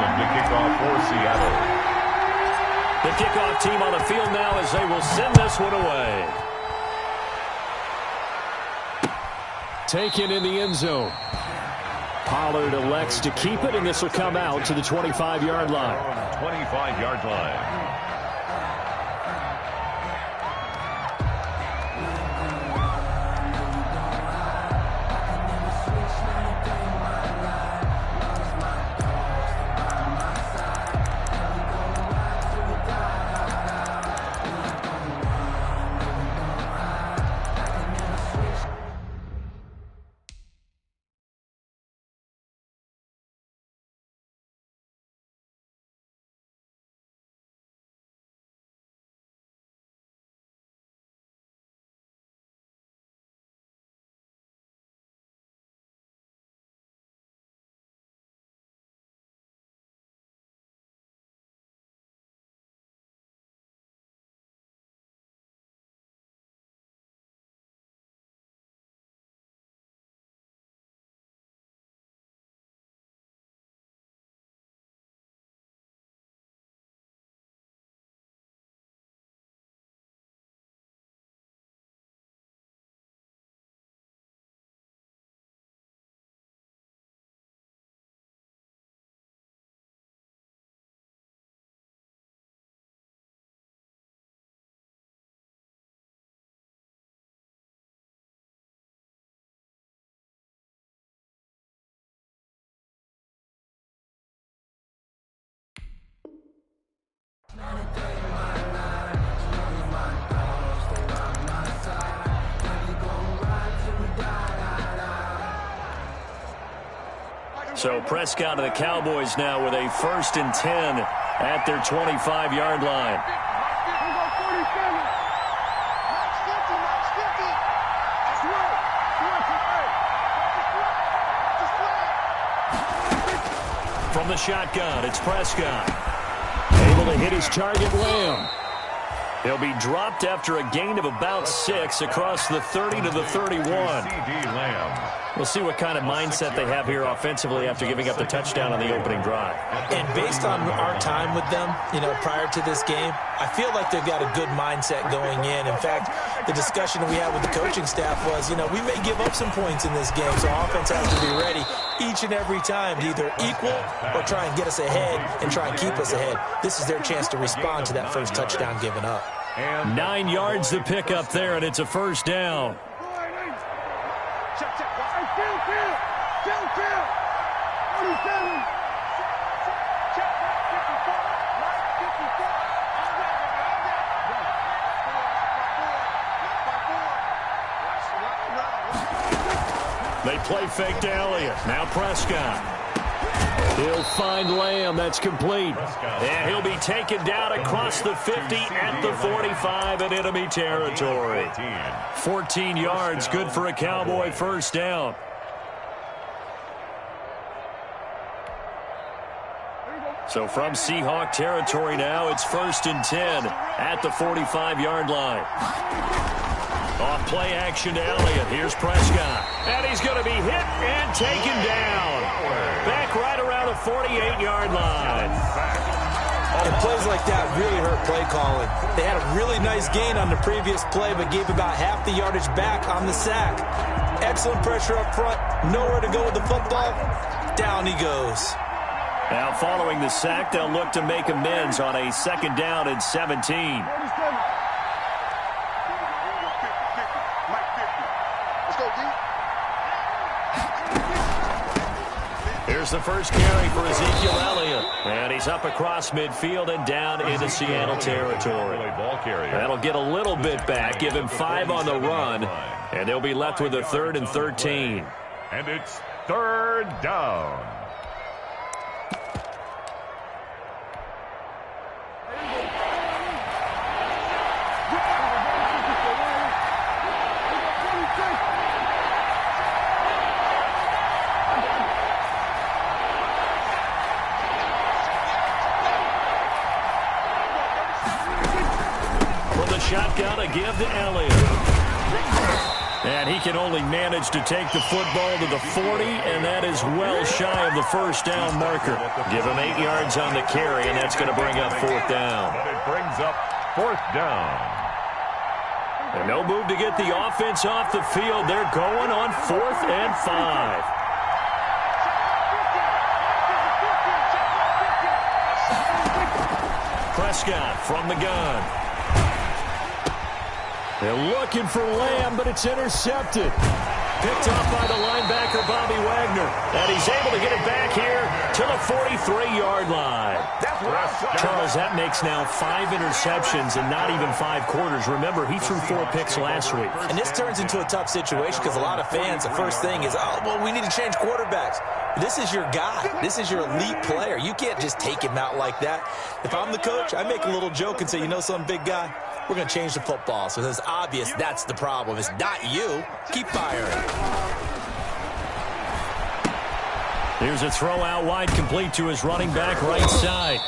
Johnson to kick off for Seattle. The kickoff team on the field now as they will send this one away. Taken in the end zone. Pollard elects to keep it, and this will come out to the 25-yard line. 25-yard line. So Prescott and the Cowboys now with a 1st and 10 at their 25-yard line. From the shotgun, it's Prescott. Able to hit his target, Lamb. He'll be dropped after a gain of about 6 across the 30 to the 31. We'll see what kind of mindset they have here offensively after giving up the touchdown on the opening drive. And based on our time with them, prior to this game, I feel like they've got a good mindset going in. In fact, the discussion we had with the coaching staff was, we may give up some points in this game, so offense has to be ready each and every time to either equal or try and get us ahead and try and keep us ahead. This is their chance to respond to that first touchdown given up. 9 yards to pick up there, and it's a first down. They play fake to Elliott. Now Prescott. He'll find Lamb. That's complete. And he'll be taken down across the 50 at the 45 in enemy territory. 14 yards, good for a Cowboy first down. So from Seahawk territory now, it's 1st and 10 at the 45-yard line. Off play action to Elliott. Here's Prescott. And he's going to be hit and taken down. Back right around the 48-yard line. And plays like that really hurt play calling. They had a really nice gain on the previous play, but gave about half the yardage back on the sack. Excellent pressure up front. Nowhere to go with the football. Down he goes. Now following the sack, they'll look to make amends on a 2nd down and 17. Here's the first carry for Ezekiel Elliott. And he's up across midfield and down into Seattle territory. That'll get a little bit back, give him 5 on the run, and they'll be left with a 3rd and 13. And it's 3rd down. Shotgun, a give to Elliott. And he can only manage to take the football to the 40, and that is well shy of the first down marker. Give him 8 yards on the carry, and that's going to bring up 4th down. But it brings up 4th down. And no move to get the offense off the field. They're going on 4th and 5. Prescott from the gun. They're looking for Lamb, but it's intercepted. Picked off by the linebacker, Bobby Wagner. And he's able to get it back here to the 43-yard line. Charles, that makes now 5 interceptions in not even 5 quarters. Remember, he threw 4 picks last week. And this turns into a tough situation because a lot of fans, the first thing is, oh, well, we need to change quarterbacks. This is your guy. This is your elite player. You can't just take him out like that. If I'm the coach, I make a little joke and say, you know something, big guy? We're going to change the football. So it's obvious that's the problem. It's not you. Keep firing. Here's a throw out wide, complete to his running back right side.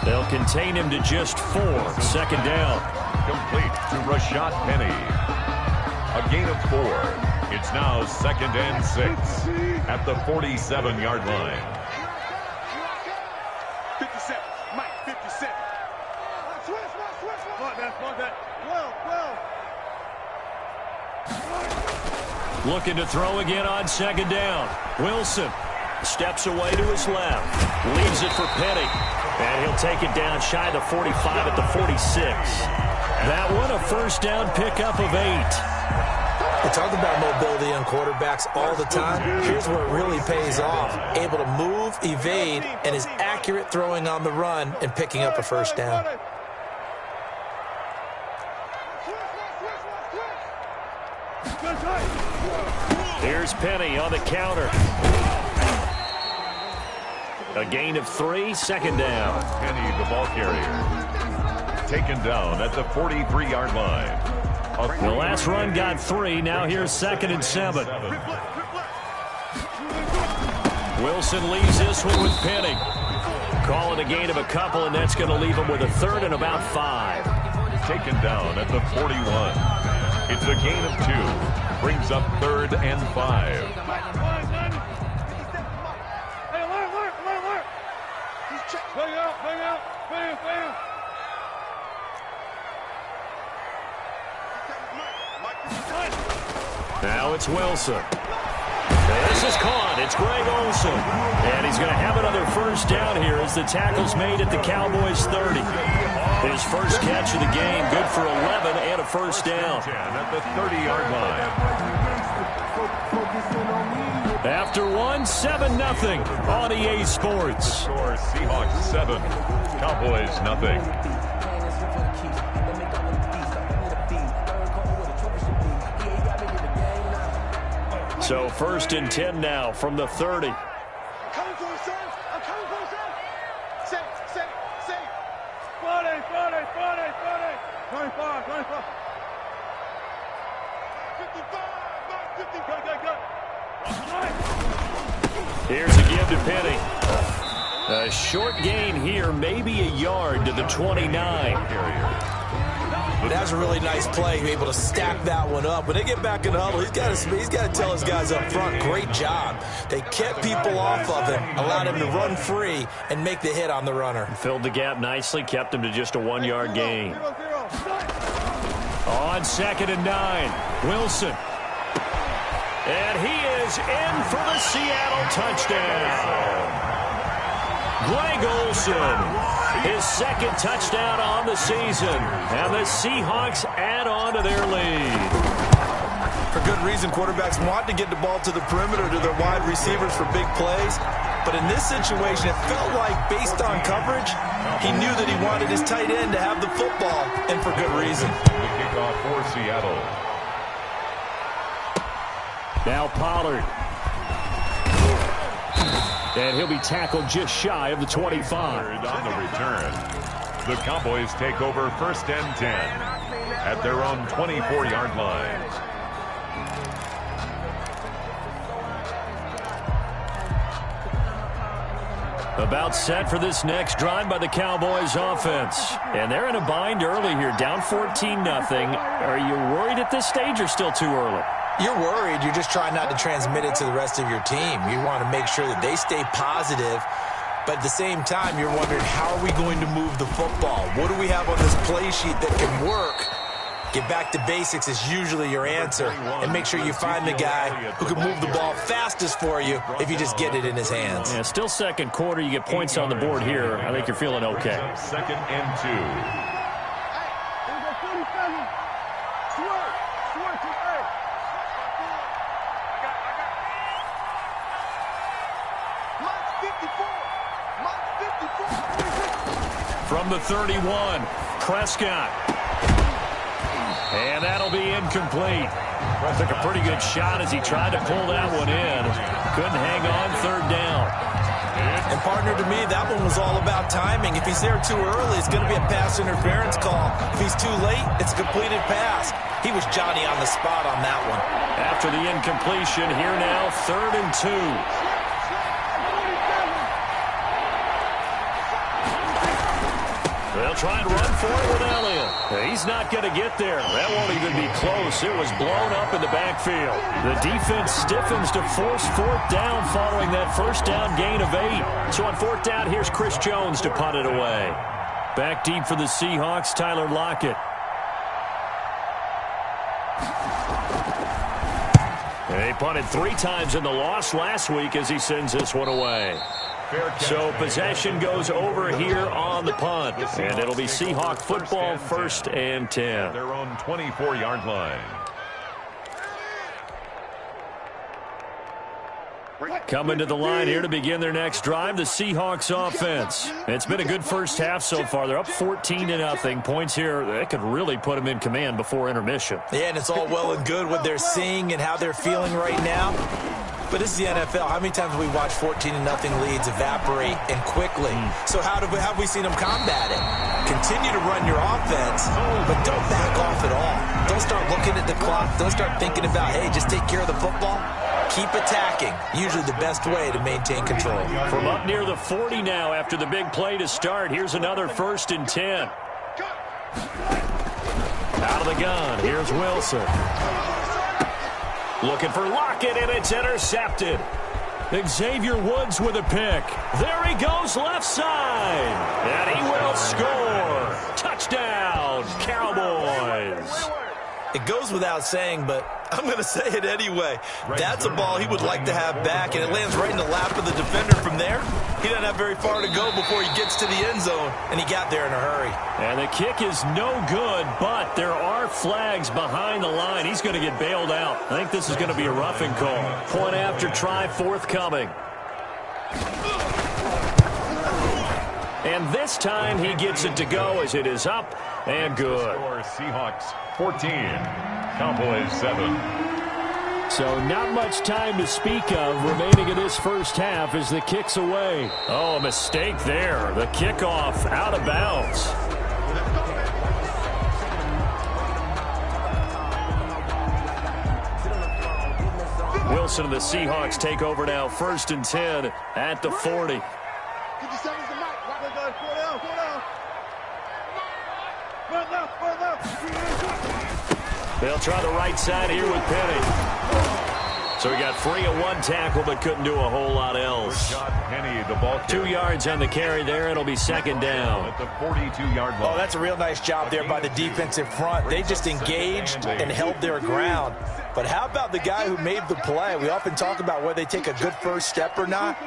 They'll contain him to just 4. 2nd down. Complete to Rashad Penny. A gain of 4. It's now 2nd and 6 at the 47-yard line. 57. Mike, 57. Looking to throw again on 2nd down. Wilson steps away to his left. Leaves it for Penny. And he'll take it down shy of the 45 at the 46. That one a first down pickup of 8. We talk about mobility on quarterbacks all the time. Here's where it really pays off. Able to move, evade, and is accurate throwing on the run and picking up a first down. Here's Penny on the counter. A gain of 3, 2nd down. Penny, the ball carrier. Taken down at the 43-yard line. The last run got 3. Now here's 2nd and 7. Wilson leaves this one with Penny. Call it a gain of a couple, and that's going to leave him with a 3rd and about 5. Taken down at the 41. It's a gain of 2. Brings up 3rd and 5. Now it's Wilson. This is caught. It's Greg Olsen. And he's going to have another first down here as the tackle's made at the Cowboys' 30. His first catch of the game, good for 11 and a first down. At the 30-yard line. After 1, 7-0 on EA Sports. Score Seahawks 7, Cowboys nothing. So 1st and 10 now from the 30. I'm coming for you, son. I'm coming for you, son. Say. 40. 25. 55. Go. Here's a give to Penny. A short gain here, maybe a yard to the 29. That's a really nice play, able to stack that one up. When they get back in the huddle, he's got to tell his guys up front, great job. They kept people off of him, allowed him to run free and make the hit on the runner. Filled the gap nicely, kept him to just a 1-yard gain. On 2nd and 9, Wilson. And he is in for the Seattle touchdown. Greg Olsen, his 2nd touchdown on the season. And the Seahawks add on to their lead. For good reason, quarterbacks want to get the ball to the perimeter to their wide receivers for big plays. But in this situation, it felt like, based on coverage, he knew that he wanted his tight end to have the football, and for good reason. The kickoff for Seattle. Now Pollard. And he'll be tackled just shy of the 25. On the return, the Cowboys take over 1st and 10 at their own 24-yard line. About set for this next drive by the Cowboys offense. And they're in a bind early here, down 14-0. Are you worried at this stage or still too early? You're worried. You're just trying not to transmit it to the rest of your team. You want to make sure that they stay positive, but at the same time, you're wondering, how are we going to move the football? What do we have on this play sheet that can work? Get back to basics is usually your answer, and make sure you find the guy who can move the ball fastest for you if you just get it in his hands. Yeah, still second quarter. You get points on the board here. I think you're feeling okay. Second and 2. From the 31, Prescott. And that'll be incomplete. Took a pretty good shot as he tried to pull that one in. Couldn't hang on, third down. And partner, to me, that one was all about timing. If he's there too early, it's going to be a pass interference call. If he's too late, it's a completed pass. He was Johnny on the spot on that one. After the incompletion, here now, 3rd and 2. They'll try and run for it with Elliott. He's not going to get there. That won't even be close. It was blown up in the backfield. The defense stiffens to force 4th down following that first down gain of 8. So on 4th down, here's Chris Jones to punt it away. Back deep for the Seahawks, Tyler Lockett. They punted 3 times in the loss last week as he sends this one away. So possession goes over here on the punt, and it'll be Seahawk football, 1st and 10. Their own 24-yard line. Coming to the line here to begin their next drive, the Seahawks offense. It's been a good first half so far. They're up 14-0. Points here, that could really put them in command before intermission. Yeah, and it's all well and good what they're seeing and how they're feeling right now. But this is the NFL. How many times have we watched 14-0 leads evaporate and quickly? So how have we seen them combat it? Continue to run your offense, but don't back off at all. Don't start looking at the clock. Don't start thinking about, hey, just take care of the football. Keep attacking. Usually the best way to maintain control. From up near the 40 now after the big play to start. Here's another 1st and 10. Out of the gun. Here's Wilson. Looking for Lockett, and it's intercepted. Xavier Woods with a pick. There he goes, left side. And he will score. Touchdown, Cowboys. It goes without saying, but I'm going to say it anyway. That's a ball he would like to have back, and it lands right in the lap of the defender from there. He doesn't have very far to go before he gets to the end zone, and he got there in a hurry. And the kick is no good, but there are flags behind the line. He's going to get bailed out. I think this is going to be a roughing call. Point after try forthcoming. And this time he gets it to go as it is up and good. Seahawks 14, Cowboys 7. So not much time to speak of remaining in this first half as the kick's away. Oh, a mistake there. The kickoff out of bounds. Wilson and the Seahawks take over now, 1st and 10 at the 40. They'll try the right side here with Penny. So he got free of 1 tackle, but couldn't do a whole lot else. Penny, the ball 2 yards on the carry there. It'll be 2nd down. At the 42-yard line. Oh, that's a real nice job there by the defensive front. They just engaged and held their ground. But how about the guy who made the play? We often talk about whether they take a good first step or not.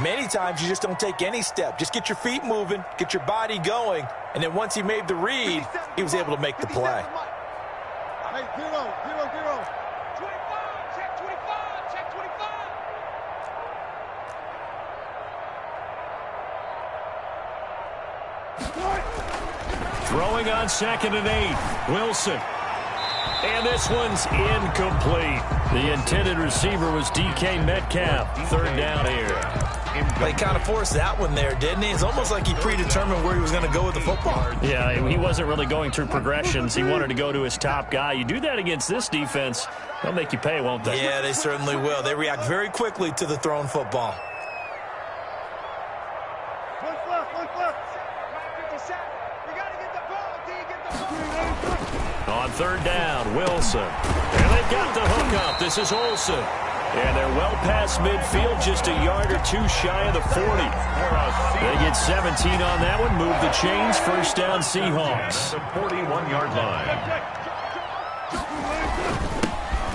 Many times you just don't take any step. Just get your feet moving, get your body going, and then once he made the read, he was able to make the play. Throwing on 2nd and 8. Wilson. And this one's incomplete. The intended receiver was DK Metcalf. 3rd down here. He kind of forced that one there, didn't he? It's almost like he predetermined where he was going to go with the football. Yeah, he wasn't really going through progressions. He wanted to go to his top guy. You do that against this defense, they'll make you pay, won't they? Yeah, they certainly will. They react very quickly to the thrown football. On third down, Wilson. And they've got the hook up. This is Olsen. And they're well past midfield, just a yard or two shy of the 40. They get 17 on that one, move the chains, first down Seahawks. The 41-yard line.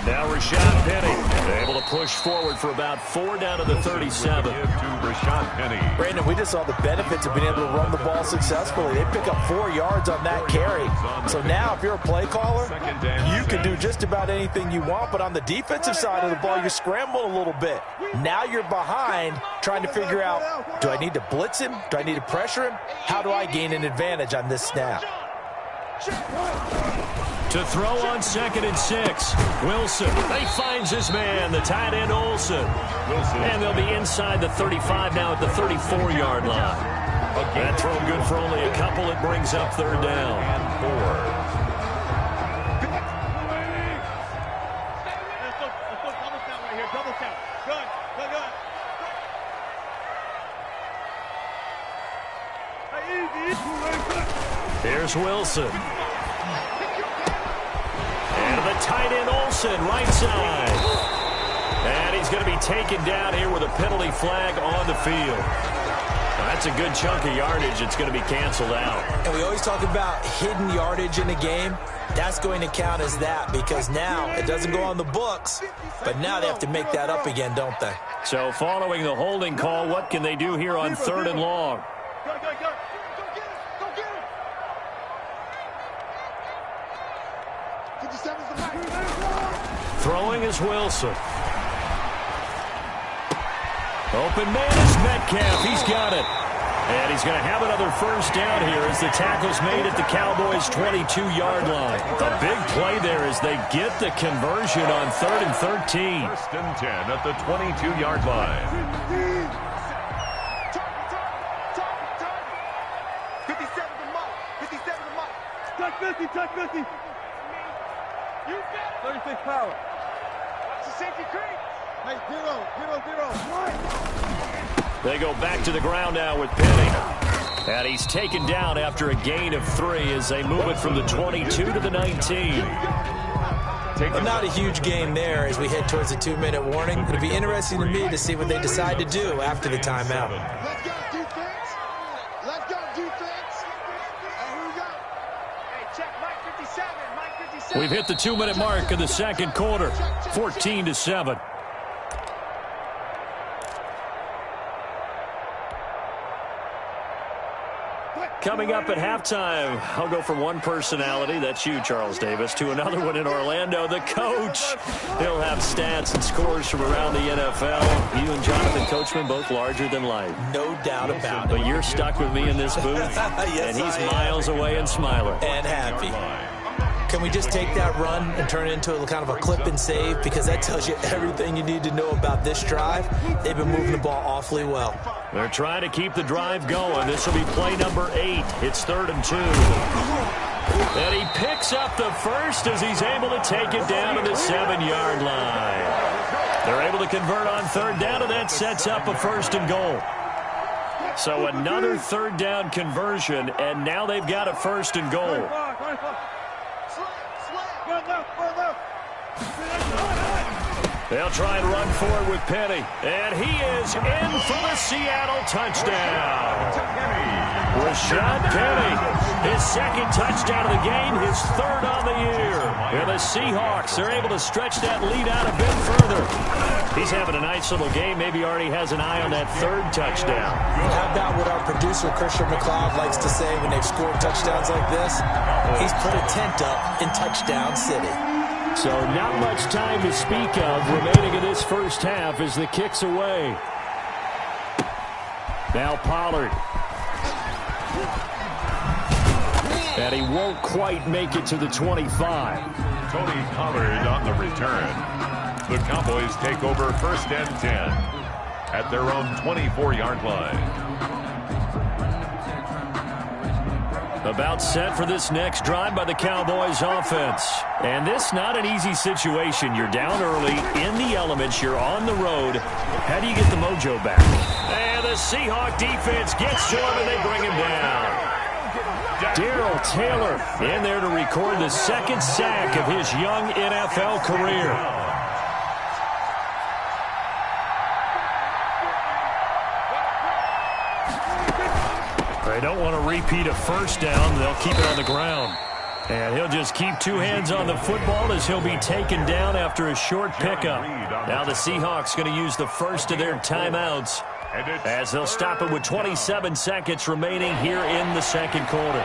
Now Rashad Penny able to push forward for about 4 down to the 37. To Rashad Penny. Brandon, we just saw the benefits of being able to run the ball successfully. They pick up 4 yards on that carry. So now if you're a play caller, you can do just about anything you want. But on the defensive side of the ball, you scramble a little bit. Now you're behind trying to figure out, do I need to blitz him? Do I need to pressure him? How do I gain an advantage on this snap? To throw on 2nd and 6. Wilson. He finds his man, the tight end Olsen. And they'll be inside the 35 now at the 34-yard line. That throw good for only a couple. It brings up third down. And 4. Here's Wilson. And the tight end Olsen, right side. And he's going to be taken down here with a penalty flag on the field. That's a good chunk of yardage. It's going to be canceled out. And we always talk about hidden yardage in a game. That's going to count as that because now it doesn't go on the books, but now they have to make that up again, don't they? So following the holding call, what can they do here on 3rd and long? Throwing is Wilson. Open man is Metcalf. He's got it. And he's going to have another first down here as the tackle's made at the Cowboys' 22-yard line. The big play there is they get the conversion on 3rd and 13. 1st and 10 at the 22-yard line. 57 to Mike. 57 to Mike. Touch 50, touch 50. 36 power. Watch the safety creep. Hey, 0, 0, 0. They go back to the ground now with Penny. And he's taken down after a gain of 3 as they move it from the 22 to the 19. Well, not a huge game there as we head towards the 2-minute warning. It'll be interesting to me to see what they decide to do after the timeout. Let's go defense. Let's go defense. And who we got? Hey, check Mike 57. Mike 57. We've hit the 2-minute mark of the second quarter. 14-7. Coming up at halftime, I'll go from one personality, that's you, Charles Davis, to another one in Orlando, the coach. He'll have stats and scores from around the NFL. You and Jonathan Coachman, both larger than life. No doubt about it. But you're stuck with me in this booth, yes, and he's miles away and smiling. And happy. Can we just take that run and turn it into a kind of a clip and save? Because that tells you everything you need to know about this drive. They've been moving the ball awfully well. They're trying to keep the drive going. This will be play number 8. It's 3rd and 2. And he picks up the first as he's able to take it down to the 7-yard line. They're able to convert on 3rd down, and that sets up a 1st and goal. So another 3rd down conversion, and now they've got a 1st and goal. They'll try and run forward with Penny. And he is in for the Seattle touchdown. Rashad Penny, his 2nd touchdown of the game, his 3rd on the year. And the Seahawks are able to stretch that lead out a bit further. He's having a nice little game. Maybe already has an eye on that 3rd touchdown. How about what our producer, Christian McLeod, likes to say when they've scored touchdowns like this? He's put a tent up in Touchdown City. So not much time to speak of remaining in this first half as the kick's away. Now Pollard. And he won't quite make it to the 25. Tony Pollard on the return. The Cowboys take over 1st and 10 at their own 24-yard line. About set for this next drive by the Cowboys offense. And this not an easy situation. You're down early, in the elements, you're on the road. How do you get the mojo back? And the Seahawk defense gets to him and they bring him down. Taylor in there to record the second sack of his young NFL career. They don't want to repeat a first down. They'll keep it on the ground. And he'll just keep two hands on the football as he'll be taken down after a short pickup. Now the Seahawks going to use the first of their timeouts as they'll stop it with 27 seconds remaining here in the second quarter.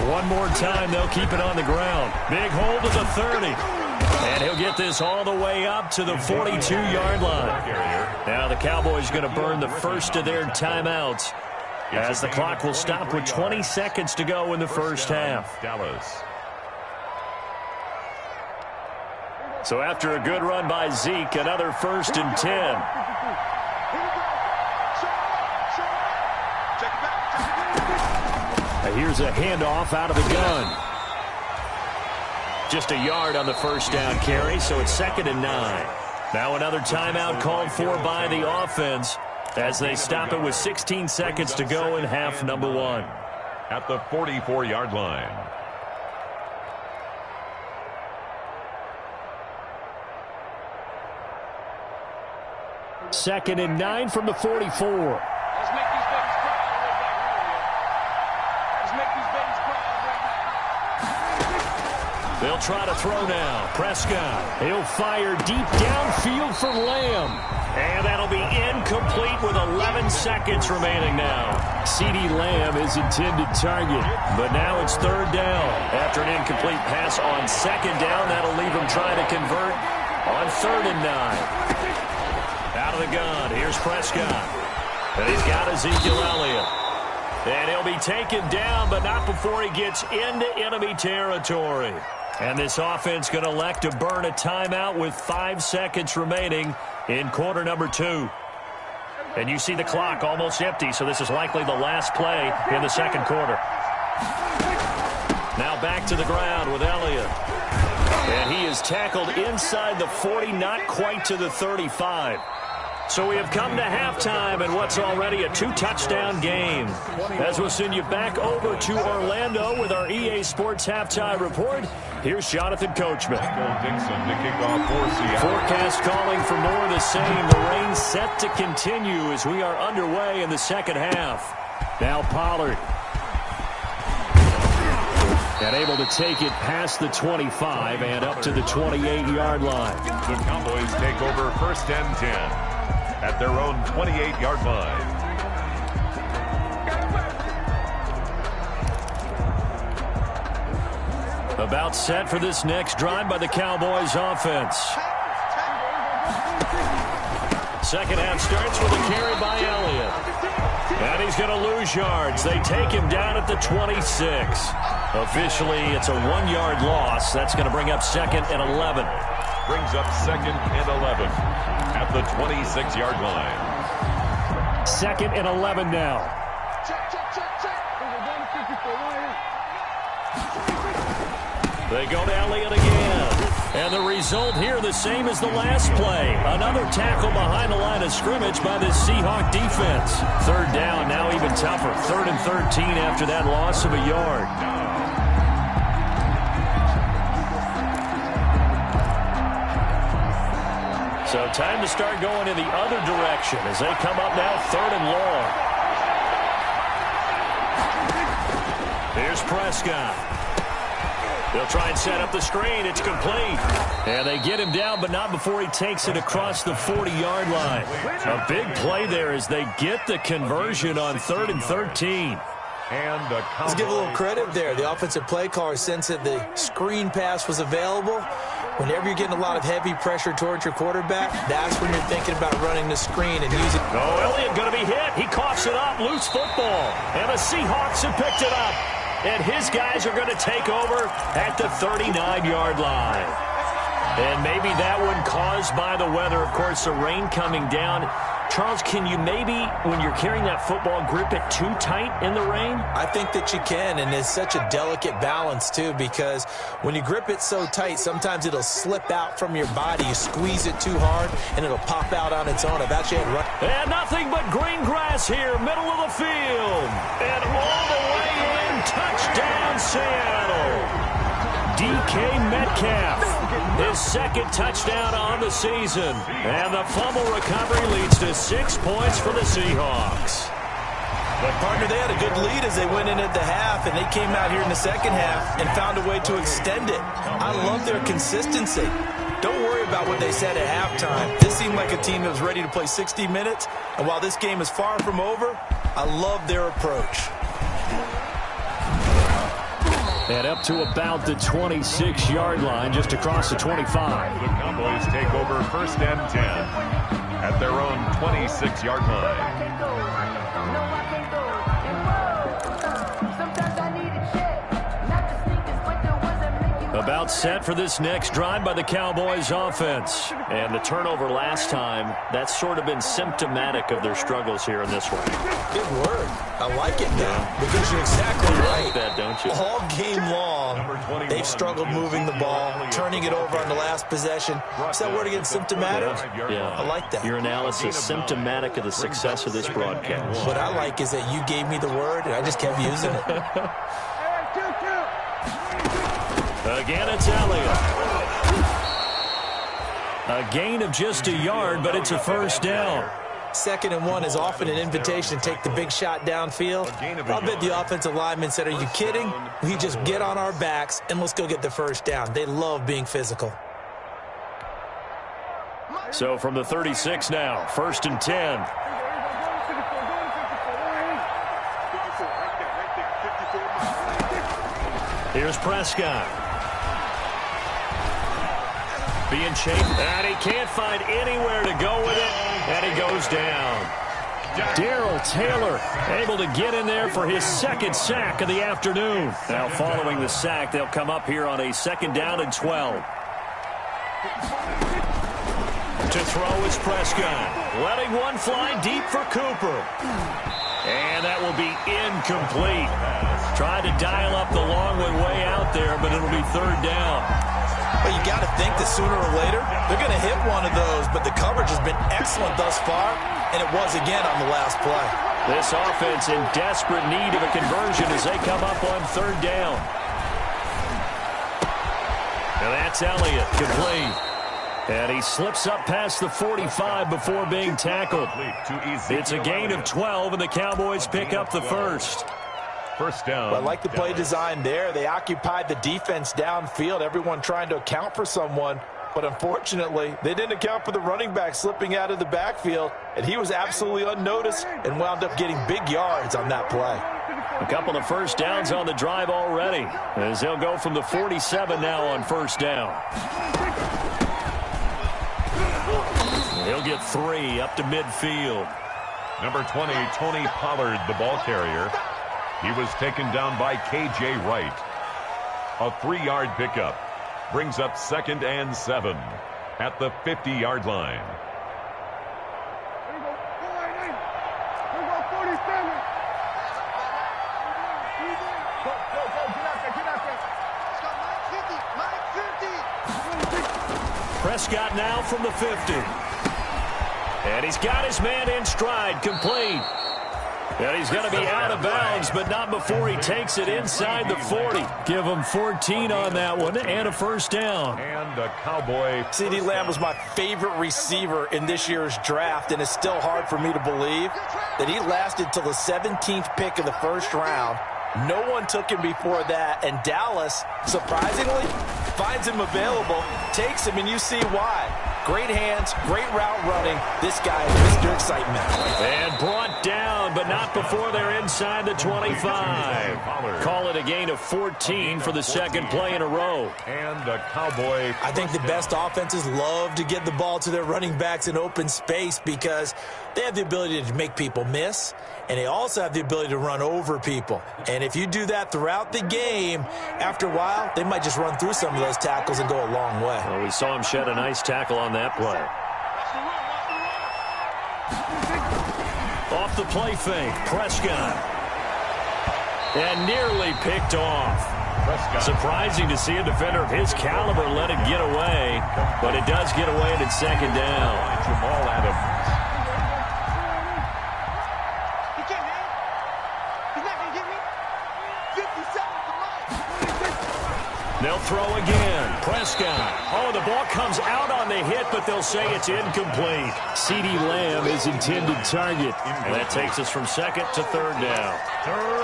One more time, they'll keep it on the ground. Big hold to the 30. And he'll get this all the way up to the 42-yard line. Now the Cowboys going to burn the first of their timeouts as the clock will stop with 20 seconds to go in the first half. So after a good run by Zeke, another 1st and 10. Here's a handoff out of the gun. Just a yard on the first down carry, so it's 2nd and 9. Now another timeout called for by the offense as they stop it with 16 seconds to go in half number 1. At the 44-yard line. Second and 9 from the 44. They'll try to throw now. Prescott. He'll fire deep downfield for Lamb. And that'll be incomplete with 11 seconds remaining now. CeeDee Lamb is intended target. But now it's 3rd down. After an incomplete pass on 2nd down, that'll leave him trying to convert on 3rd and 9. Out of the gun. Here's Prescott. And he's got Ezekiel Elliott. And he'll be taken down, but not before he gets into enemy territory. And this offense going to elect to burn a timeout with 5 seconds remaining in quarter number 2. And you see the clock almost empty, so this is likely the last play in the second quarter. Now back to the ground with Elliott. And he is tackled inside the 40, not quite to the 35. So we have come to halftime in what's already a 2-touchdown game. As we'll send you back over to Orlando with our EA Sports Halftime Report, here's Jonathan Coachman. Forecast calling for more of the same. The rain set to continue as we are underway in the second half. Now Pollard. And able to take it past the 25 and up to the 28-yard line. The Cowboys take over 1st and 10. At their own 28-yard line. About set for this next drive by the Cowboys offense. Second half starts with a carry by Elliott. And he's going to lose yards. They take him down at the 26. Officially, it's a 1-yard loss. That's going to bring up 2nd and 11. Brings up 2nd and 11 at the 26-yard line. 2nd and 11 now. They go to Elliott again. And the result here the same as the last play. Another tackle behind the line of scrimmage by this Seahawk defense. 3rd down, now even tougher. 3rd and 13 after that loss of a yard. So time to start going in the other direction as they come up now 3rd and long. Here's Prescott. They'll try and set up the screen. It's complete. And they get him down, but not before he takes it across the 40-yard line. A big play there as they get the conversion on 3rd and 13. And let's give a little credit there. The offensive play caller sensed that the screen pass was available. Whenever you're getting a lot of heavy pressure towards your quarterback, that's when you're thinking about running the screen and using. Oh, Elliott going to be hit. He coughs it up. Loose football. And the Seahawks have picked it up. And his guys are going to take over at the 39-yard line. And maybe that one caused by the weather. Of course, the rain coming down Charles, can you maybe, when you're carrying that football, grip it too tight in the rain? I think that you can, and it's such a delicate balance, too, because when you grip it so tight, sometimes it'll slip out from your body. You squeeze it too hard, and it'll pop out on its own. I've actually had run. And nothing but green grass here, middle of the field. And all the way in, touchdown, Seattle. DK Metcalf, his second touchdown on the season. And the fumble recovery leads to 6 points for the Seahawks. But, partner, they had a good lead as they went in at the half, and they came out here in the second half and found a way to extend it. I love their consistency. Don't worry about what they said at halftime. This seemed like a team that was ready to play 60 minutes, and while this game is far from over, I love their approach. And up to about the 26-yard line, just across the 25. The Cowboys take over 1st and 10 at their own 26-yard line. About set for this next drive by the Cowboys offense. And the turnover last time, that's sort of been symptomatic of their struggles here in this one. Good word. I like it now because you're exactly right. Like that, don't you? All game long, they've struggled moving the ball, turning it over on the last possession. Is that word again, symptomatic? Yeah. I like that. Your analysis, symptomatic of the success of this broadcast. What I like is that you gave me the word, and I just kept using it. Again, it's Elliott. A gain of just a yard, but it's a first down. 2nd and 1 is often an invitation to take the big shot downfield. I'll bet the offensive lineman said, are you kidding? We just get on our backs and let's go get the first down. They love being physical. So from the 36 now, 1st and 10. Here's Prescott. Being chased, and he can't find anywhere to go with it, and he goes down. Darrell Taylor able to get in there for his 2nd sack of the afternoon. Now following the sack, they'll come up here on a 2nd down and 12. To throw is Prescott, letting one fly deep for Cooper. And that will be incomplete. Tried to dial up the long one way out there, but it'll be 3rd down. But you got to think that sooner or later, they're going to hit one of those, but the coverage has been excellent thus far, and it was again on the last play. This offense in desperate need of a conversion as they come up on 3rd down. And that's Elliott, complete. And he slips up past the 45 before being tackled. It's a gain of 12, and the Cowboys pick up the first. First down. Well, I like the play design there. They occupied the defense downfield, everyone trying to account for someone. But unfortunately, they didn't account for the running back slipping out of the backfield, and he was absolutely unnoticed and wound up getting big yards on that play. A couple of first downs on the drive already, as they'll go from the 47 now on 1st down. He'll get 3 up to midfield. Number 20, Tony Pollard, the ball carrier. He was taken down by K.J. Wright. A 3-yard pickup brings up 2nd and 7 at the 50-yard line. Here we go, 47. Prescott now from the 50. And he's got his man in stride, complete. And he's going to be out of bounds, but not before he takes it inside the 40. Give him 14 on that one and a first down. And a Cowboy. CeeDee Lamb was my favorite receiver in this year's draft, and it's still hard for me to believe that he lasted till the 17th pick of the first round. No one took him before that, and Dallas, surprisingly, finds him available, takes him, and you see why. Great hands, great route running. This guy is Mr. Excitement. And brought down, but not before they're inside the 25. Call it a gain of 14 for the 2nd play in a row. And a Cowboy. I think the best offenses love to get the ball to their running backs in open space because they have the ability to make people miss, and they also have the ability to run over people. And if you do that throughout the game, after a while, they might just run through some of those tackles and go a long way. Well, we saw him shed a nice tackle on that play. Off the play fake, Prescott. And nearly picked off. Prescott. Surprising to see a defender of his caliber let it get away, but it does get away and it's second down. Jamal Adams. He can't hit. He's not going to get me. 57 for Mike. They'll throw again. Prescott. Oh, the ball comes out on the hit, but they'll say it's incomplete. CeeDee Lamb is intended target. And that takes us from second to third down.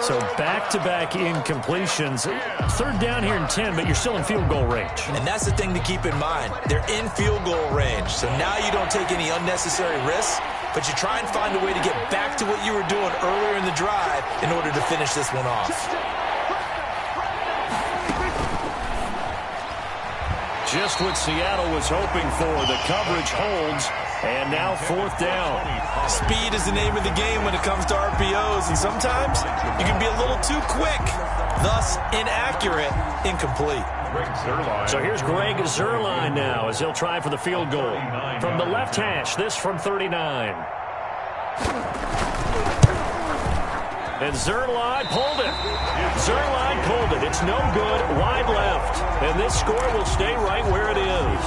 So back-to-back incompletions. Third down here in 10, but you're still in field goal range. And that's the thing to keep in mind. They're in field goal range. So now you don't take any unnecessary risks, but you try and find a way to get back to what you were doing earlier in the drive in order to finish this one off. Just what Seattle was hoping for. The coverage holds, and now fourth down. Speed is the name of the game when it comes to RPOs, and sometimes you can be a little too quick, thus inaccurate, incomplete. So here's Greg Zuerlein now as he'll try for the field goal. From the left hash, this from 39. And Zuerlein pulled it. Zuerlein pulled it. It's no good. Wide left. And this score will stay right where it is.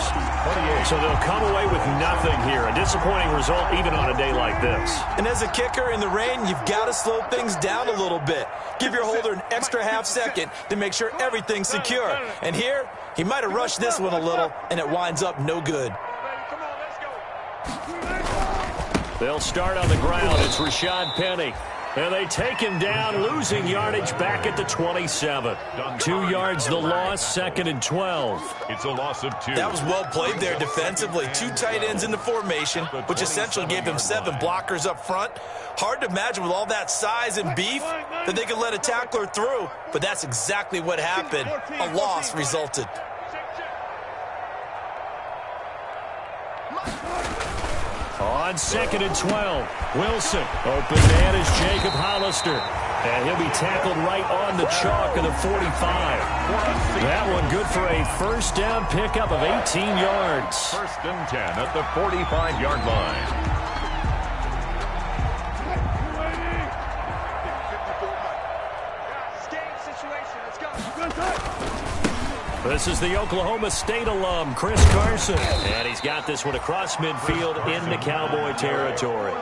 So they'll come away with nothing here. A disappointing result even on a day like this. And as a kicker in the rain, you've got to slow things down a little bit. Give your holder an extra half second to make sure everything's secure. And here, he might have rushed this one a little, and it winds up no good. They'll start on the ground. It's Rashad Penny. And they take him down, losing yardage back at the 27. 2 yards the loss, second and 12. It's a loss of 2. That was well played there defensively. 2 tight ends in the formation, which essentially gave him 7 blockers up front. Hard to imagine with all that size and beef that they could let a tackler through, but that's exactly what happened. A loss resulted. On second and 12, Wilson. Open man is Jacob Hollister. And he'll be tackled right on the chalk of the 45. That one good for a first down pickup of 18 yards. First and 10 at the 45-yard line. This is the Oklahoma State alum, Chris Carson. And he's got this one across midfield into Cowboy territory.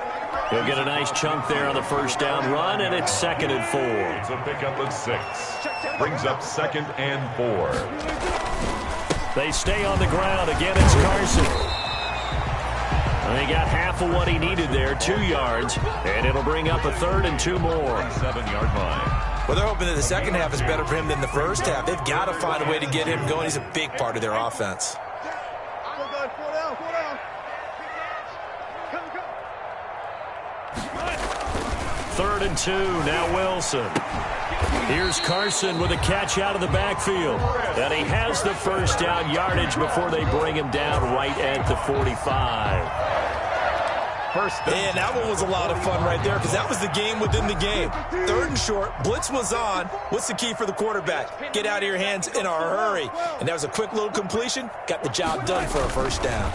He'll get a nice chunk there on the first down run, and it's second and 4. It's a pickup of 6. Brings up second and 4. They stay on the ground. Again, it's Carson. And he got half of what he needed there, 2 yards. And it'll bring up a third and 2 more. 7-yard line. Well, they're hoping that the second half is better for him than the first half. They've got to find a way to get him going. He's a big part of their offense. Third and 2, now Wilson. Here's Carson with a catch out of the backfield. And he has the first down yardage before they bring him down right at the 45. And that one was a lot of fun right there because that was the game within the game. Third and short, blitz was on. What's the key for the quarterback? Get out of your hands in a hurry. And that was a quick little completion. Got the job done for a first down.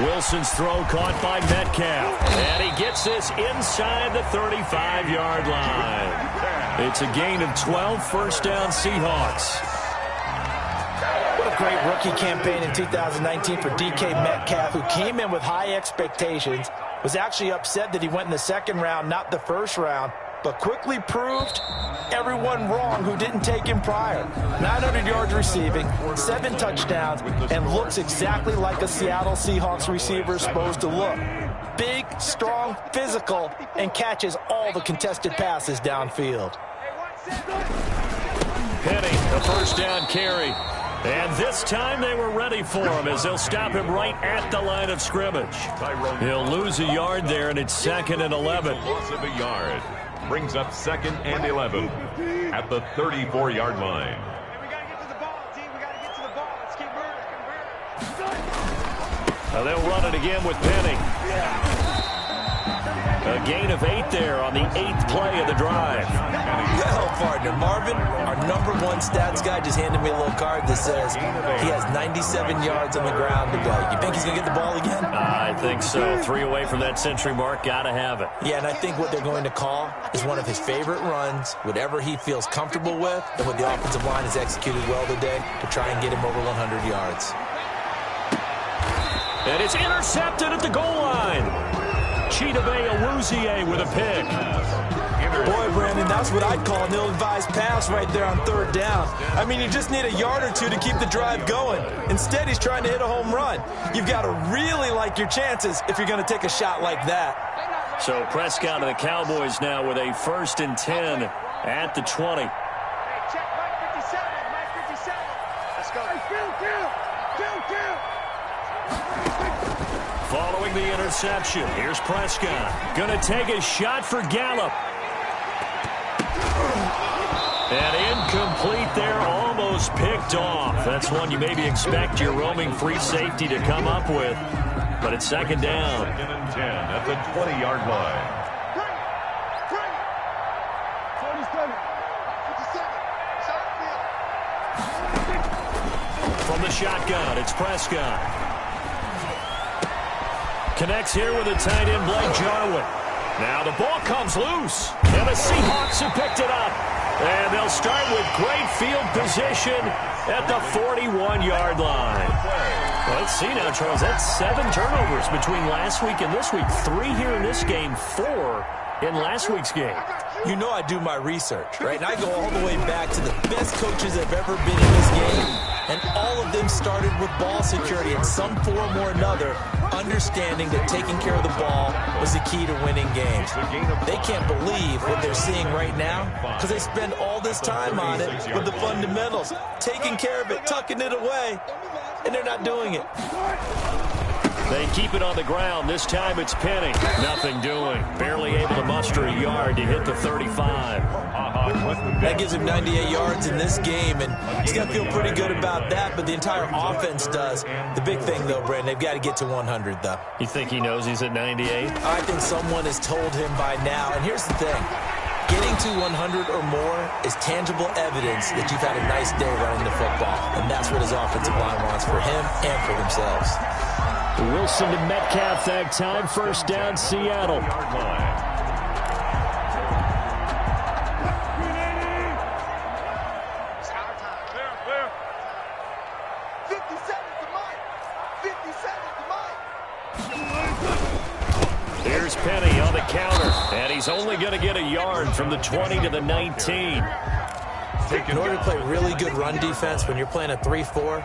Wilson's throw caught by Metcalf. And he gets this inside the 35-yard line. It's a gain of 12, first down Seahawks. What a great rookie campaign in 2019 for DK Metcalf, who came in with high expectations, was actually upset that he went in the second round, not the first round, but quickly proved everyone wrong who didn't take him prior. 900 yards receiving, 7 touchdowns, and looks exactly like a Seattle Seahawks receiver is supposed to look. Big, strong, physical, and catches all the contested passes downfield. Penny, a first down carry. And this time they were ready for him as they'll stop him right at the line of scrimmage. He'll lose a yard there, and it's second and 11. Loss of a yard. Brings up second and 11 at the 34-yard line. We got to get to the ball, team. We got to get to the ball. Let's keep moving. Now they'll run it again with Penny. A gain of 8 there on the 8th play of the drive. Well, partner, Marvin, our number one stats guy, just handed me a little card that says he has 97 yards on the ground today. You think he's going to get the ball again? I think so. 3 away from that century mark. Got to have it. Yeah, and I think what they're going to call is one of his favorite runs, whatever he feels comfortable with, and what the offensive line has executed well today to try and get him over 100 yards. And it's intercepted at the goal line. Chidobe Awuzie with a pick. Boy, Brandon, that's what I'd call an ill-advised pass right there on 3rd down. I mean, you just need a yard or 2 to keep the drive going. Instead, he's trying to hit a home run. You've got to really like your chances if you're going to take a shot like that. So Prescott and the Cowboys now with a 1st and 10 at the 20. Hey, check Mike 57. Mike 57. Let's go. Hey, Phil. Following the interception, here's Prescott. Going to take a shot for Gallup. And incomplete there, almost picked off. That's one you maybe expect your roaming free safety to come up with. But it's 2nd down. 2nd and 10 at the 20-yard line. Bring it. 57. From the shotgun, it's Prescott. Connects here with a tight end, Blake Jarwin. Now the ball comes loose, and the Seahawks have picked it up. And they'll start with great field position at the 41-yard line. Well, let's see now, Charles. That's 7 turnovers between last week and this week. 3 here in this game, 4 in last week's game. You know I do my research, right? And I go all the way back to the best coaches that have ever been in this game. And all of them started with ball security in some form or another, understanding that taking care of the ball was the key to winning games. They can't believe what they're seeing right now because they spend all this time on it with the fundamentals, taking care of it, tucking it away, and they're not doing it. They keep it on the ground. This time it's Penny. Nothing doing. Barely able to muster a yard to hit the 35. That gives him 98 yards in this game, and he's got to feel pretty good about that, but the entire offense does. The big thing, though, Brandon, they've got to get to 100, though. You think he knows he's at 98? I think someone has told him by now, and here's the thing. Getting to 100 or more is tangible evidence that you've had a nice day running the football, and that's what his offensive line wants for him and for themselves. Wilson to Metcalf that time. 1st down, Seattle. Here's Penny on the counter, and he's only going to get a yard from the 20 to the 19. In order to play really good run defense when you're playing a 3-4,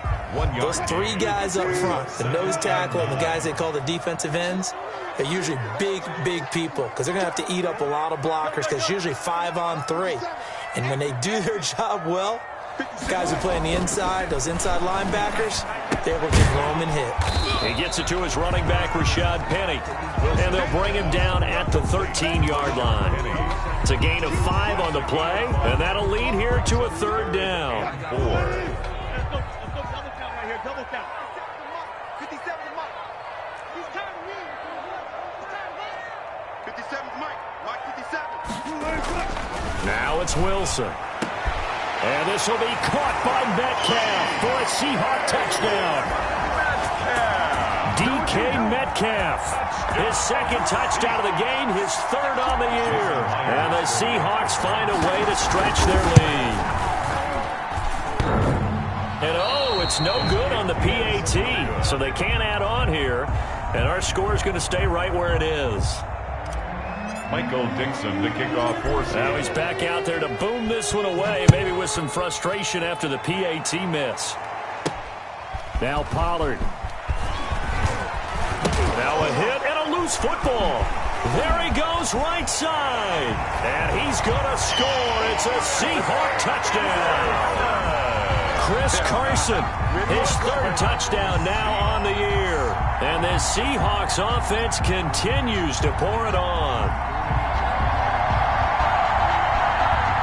those 3 guys up front, the nose tackle and the guys they call the defensive ends, they're usually big people because they're going to have to eat up a lot of blockers because it's usually 5-on-3. And when they do their job well, guys who play on the inside, those inside linebackers, they're able to roam and hit. He gets it to his running back, Rashad Penny. And they'll bring him down at the 13-yard line. It's a gain of 5 on the play, and that'll lead here to a 3rd down. 4. Double count. 57 to Mike. He's tired of me. 57 to Mike. Mike 57. Now it's Wilson. And this will be caught by Metcalf for a Seahawk touchdown. DK Metcalf, his 2nd touchdown of the game, his 3rd on the year. And the Seahawks find a way to stretch their lead. And it's no good on the PAT, so they can't add on here. And our score is going to stay right where it is. Michael Dixon to kick off for Seattle. Now he's back out there to boom this one away, maybe with some frustration after the PAT miss. Now Pollard. Now a hit and a loose football. There he goes right side. And he's going to score. It's a Seahawk touchdown. Chris Carson, his 3rd touchdown now on the year. And the Seahawks offense continues to pour it on.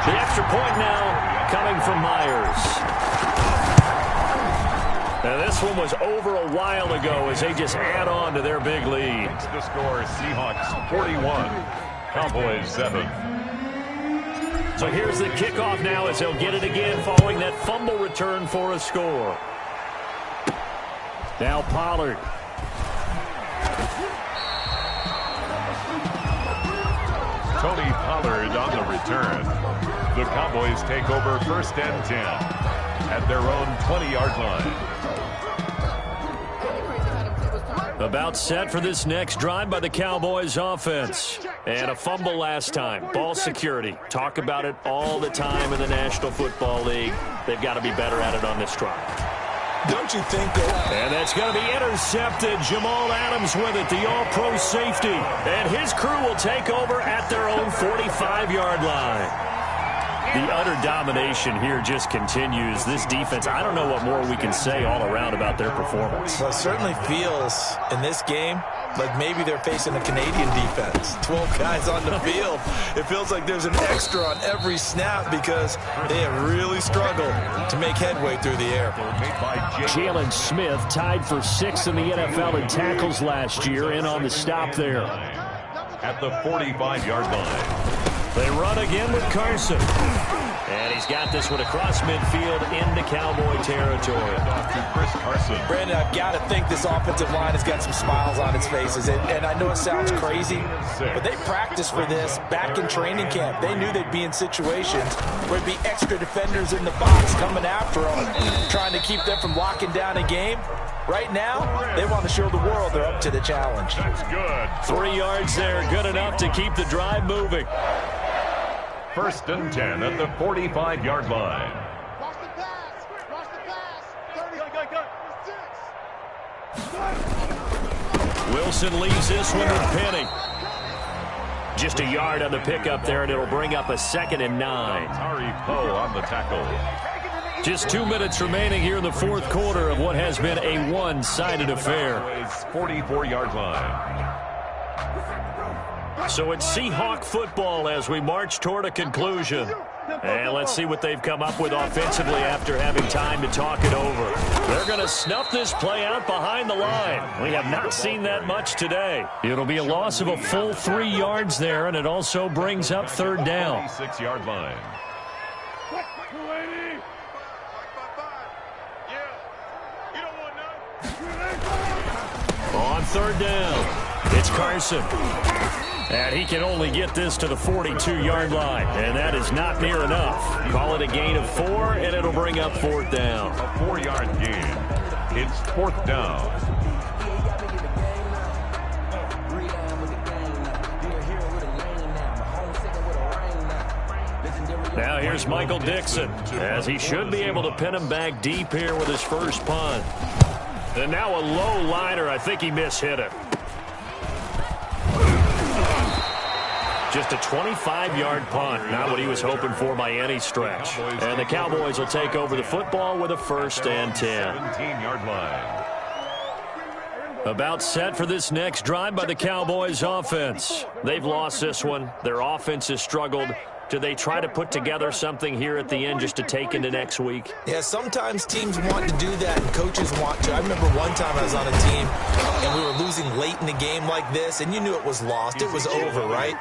The extra point now coming from Myers. Now, this one was over a while ago as they just add on to their big lead. The score, Seahawks 41, Cowboys 7. So here's the kickoff now as they'll get it again following that fumble return for a score. Now Pollard. Tony Pollard on the return. The Cowboys take over 1st and 10 at their own 20-yard line. About set for this next drive by the Cowboys offense. And a fumble last time. Ball security. Talk about it all the time in the National Football League. They've got to be better at it on this drive. Don't you think that? And that's going to be intercepted. Jamal Adams with it, the all-pro safety. And his crew will take over at their own 45-yard line. The utter domination here just continues. This defense, I don't know what more we can say all around about their performance. Well, it certainly feels in this game like maybe they're facing a Canadian defense. 12 guys on the field. It feels like there's an extra on every snap because they have really struggled to make headway through the air. Jalen Smith tied for 6th in the NFL in tackles last year, in on the stop there. At the 45-yard line. They run again with Carson. And he's got this one across midfield into Cowboy territory. Chris Carson. Brandon, I've got to think this offensive line has got some smiles on its faces. And I know it sounds crazy, but they practiced for this back in training camp. They knew they'd be in situations where there'd be extra defenders in the box coming after them, trying to keep them from locking down a game. Right now, they want to show the world they're up to the challenge. That's good. 3 yards there, good enough to keep the drive moving. 1st and 10 at the 45-yard line. Watch the pass. Watch the pass. 30. Go. Wilson leaves this one with Penny. Just a yard on the pickup there, and it'll bring up a 2nd and 9. Tari Poe on the tackle. Just 2 minutes remaining here in the 4th quarter of what has been a one-sided affair. 44-yard line. So it's Seahawk football as we march toward a conclusion. And let's see what they've come up with offensively after having time to talk it over. They're going to snuff this play out behind the line. We have not seen that much today. It'll be a loss of a full 3 yards there, and it also brings up 3rd down. 6-yard line. On 3rd down, it's Carson. And he can only get this to the 42-yard line, and that is not near enough. Call it a gain of 4, and it'll bring up 4th down. A 4-yard gain. It's 4th down. Now here's Michael Dixon, as he should be able to pin him back deep here with his first punt. And now a low liner. I think he mishit it. Just a 25-yard punt. Not what he was hoping for by any stretch. And the Cowboys will take over the football with a 1st and 10. 17-yard line. About set for this next drive by the Cowboys offense. They've lost this one. Their offense has struggled. Do they try to put together something here at the end just to take into next week? Yeah, sometimes teams want to do that and coaches want to. I remember one time I was on a team and we were losing late in the game like this, and you knew it was lost. It was over, right?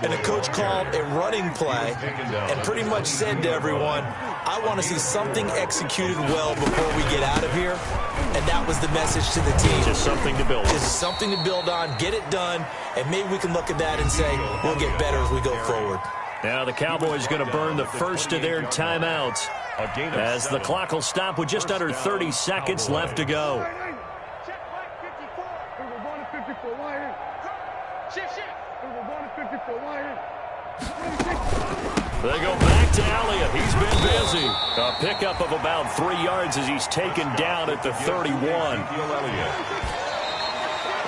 And the coach called a running play and pretty much said to everyone, I want to see something executed well before we get out of here. And that was the message to the team. Just something to build on. Just something to build on, get it done, and maybe we can look at that and say, we'll get better as we go forward. Now the Cowboys going to burn the first of their timeouts as the clock will stop with just under 30 seconds left to go. They go back to Elliott. He's been busy. A pickup of about 3 yards as he's taken down at the 31.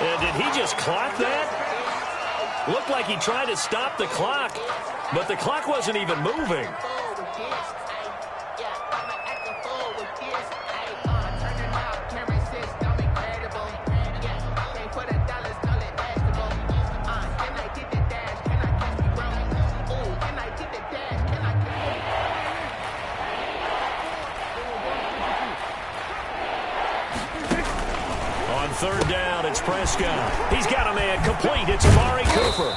And did he just clock that? Looked like he tried to stop the clock, but the clock wasn't even moving. On third down, it's Prescott. He's got a man complete. It's Amari Cooper.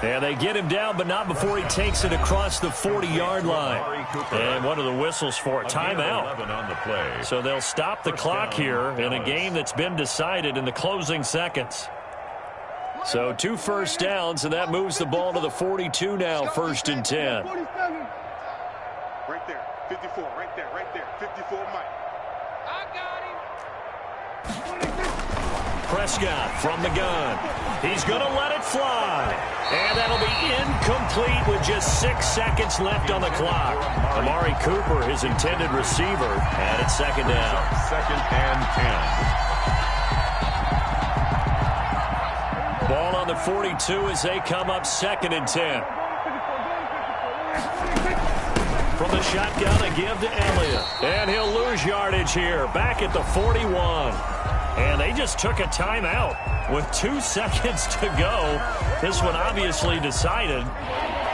And they get him down, but not before he takes it across the 40-yard line. And what are the whistles for? Timeout. On the play. So they'll stop the clock here in a game that's been decided in the closing seconds. So 2 first downs, and that moves the ball to the 42 now, 1st and 10. Right there, 54, right there, 54, Mike. I got him. Prescott from the gun. He's going to let it fly. And that'll be incomplete with just 6 seconds left on the clock. Amari Cooper, his intended receiver, and it's 2nd down. 2nd and 10. Ball on the 42 as they come up 2nd and 10. From the shotgun, a give to Elliott. And he'll lose yardage here, back at the 41. And they just took a timeout with 2 seconds to go. This one obviously decided.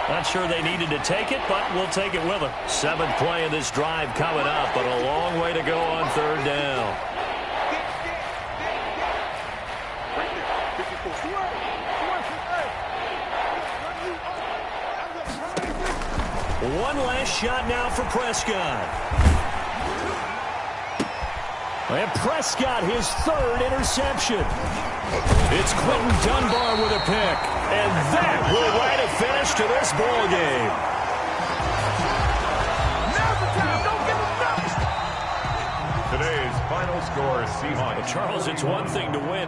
Not sure they needed to take it, but we'll take it with them. 7th play of this drive coming up, but a long way to go on 3rd down. One last shot now for Prescott. And Prescott, his 3rd interception. It's Quentin Dunbar with a pick. And that will write a finish to this ball game. Now's the time. Don't give him nothing. Today's final score, Seahawks. Well, Charles, it's one thing to win.